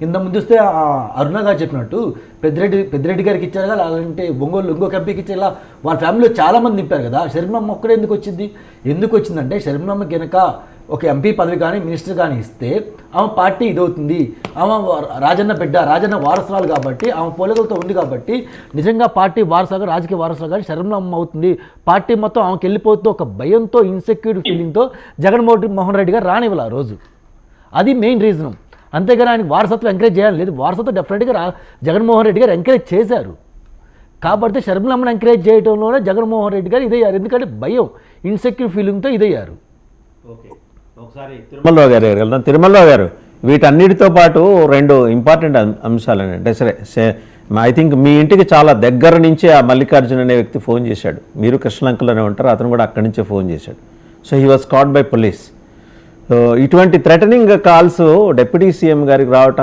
ఇంతకుముందు చూస్తే అరుణ గారు చెప్పినట్టు పెద్దిరెడ్డి గారికి ఇచ్చారు కదా, అలాంటి ఒంగోలు ఇంకొక ఎంపీకి ఇచ్చేలా వాళ్ళ ఫ్యామిలీలో చాలామంది నింపారు కదా. షర్మిలమ్మ ఒక్కడే ఎందుకు వచ్చిందంటే షర్మిలమ్మకి కనుక ఒక ఎంపీ పదవి కానీ మినిస్టర్ కానీ ఇస్తే ఆమె పార్టీ ఇదవుతుంది, ఆమె రాజన్న బిడ్డ రాజన్న వారసురాలు కాబట్టి ఆమె పోలికలతో ఉంది కాబట్టి నిజంగా పార్టీ వారసుగా రాజకీయ వారసుగా కానీ షర్మిలమ్మ అవుతుంది, పార్టీ మొత్తం ఆమెకి వెళ్ళిపోతూ ఒక భయంతో ఇన్సెక్యూర్ ఫీలింగ్తో జగన్మోహన్ రెడ్డి గారు రానివ్వాలి ఆ రోజు. అది మెయిన్ రీజన్. అంతేగాని ఆయనకు వారసత్వం ఎంకరేజ్ చేయాలి లేదు, వారసత్వం డెఫినెట్గా జగన్మోహన్ రెడ్డి గారు ఎంకరేజ్ చేశారు. కాబట్టి షర్మిలమ్మని ఎంకరేజ్ చేయడంలోనే జగన్మోహన్ రెడ్డి గారు ఇదయ్యారు. ఎందుకంటే భయం ఇన్సెక్యూర్ ఫీలింగ్తో ఇదయ్యారు. ఓకే, ఒకసారి తిరుమలరావు గారు వెళ్దాం. తిరుమలరావు గారు, వీటన్నిటితో పాటు రెండు ఇంపార్టెంట్ అంశాలని అంటే సరే ఐ థింక్ మీ ఇంటికి చాలా దగ్గర నుంచే ఆ మల్లికార్జున్ అనే వ్యక్తి ఫోన్ చేశాడు. మీరు కృష్ణలంకలోనే ఉంటారు, అతను కూడా అక్కడి నుంచే ఫోన్ చేశాడు. So he was cot by police. ఇటువంటి థ్రెటనింగ్ కాల్స్ డిప్యూటీ సీఎం గారికి రావటం